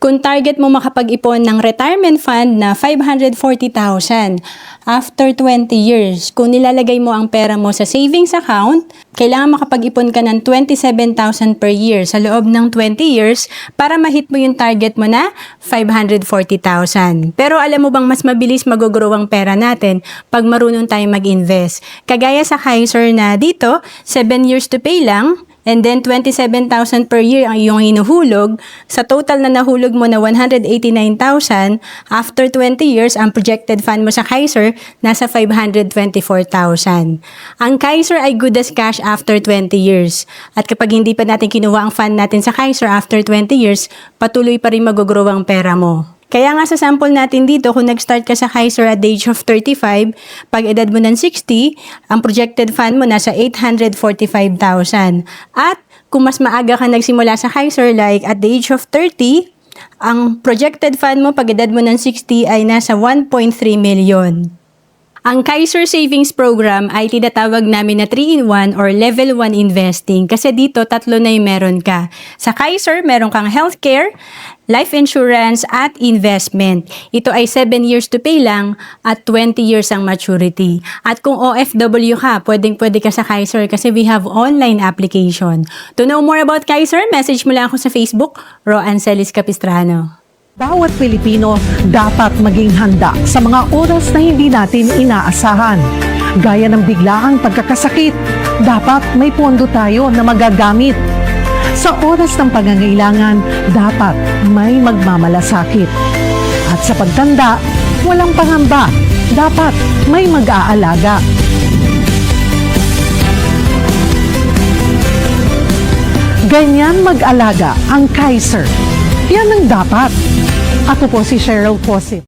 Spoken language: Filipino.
Kung target mo makapag-ipon ng retirement fund na 540,000 after 20 years, kung nilalagay mo ang pera mo sa savings account, kailangan makapag-ipon ka ng 27,000 per year sa loob ng 20 years para ma-hit mo yung target mo na 540,000. Pero alam mo bang mas mabilis mag-grow ang pera natin pag marunong tayo mag-invest? Kagaya sa Kaiser na dito, 7 years to pay lang, and then 27,000 per year ang iyong hinuhulog. Sa total na nahulog mo na 189,000, after 20 years, ang projected fund mo sa Kaiser nasa 524,000. Ang Kaiser ay good as cash after 20 years. At kapag hindi pa natin kinuha ang fund natin sa Kaiser after 20 years, patuloy pa rin mag-grow ang pera mo. Kaya nga sa sample natin dito, kung nag-start ka sa Kaiser at the age of 35, pag edad mo ng 60, ang projected fund mo nasa 845,000. At kung mas maaga ka nagsimula sa Kaiser, like at the age of 30, ang projected fund mo pag edad mo ng 60 ay nasa 1.3 million. Ang Kaiser Savings Program ay tinatawag namin na 3-in-1 or level 1 investing kasi dito tatlo na yung meron ka. Sa Kaiser, meron kang healthcare, life insurance at investment. Ito ay 7 years to pay lang at 20 years ang maturity. At kung OFW ka, pwedeng-pwede ka sa Kaiser kasi we have online application. To know more about Kaiser, message mo lang ako sa Facebook, Ro Ancelis Capistrano. Bawat Pilipino dapat maging handa sa mga oras na hindi natin inaasahan. Gaya ng biglaang pagkakasakit, dapat may pondo tayo na magagamit. Sa oras ng pangangailangan, dapat may magmamalasakit. At sa pagtanda, walang pangamba, dapat may mag-aalaga. Ganyan mag-alaga ang Kaiser. Yan ang dapat. Ako po si Cheryl Posip.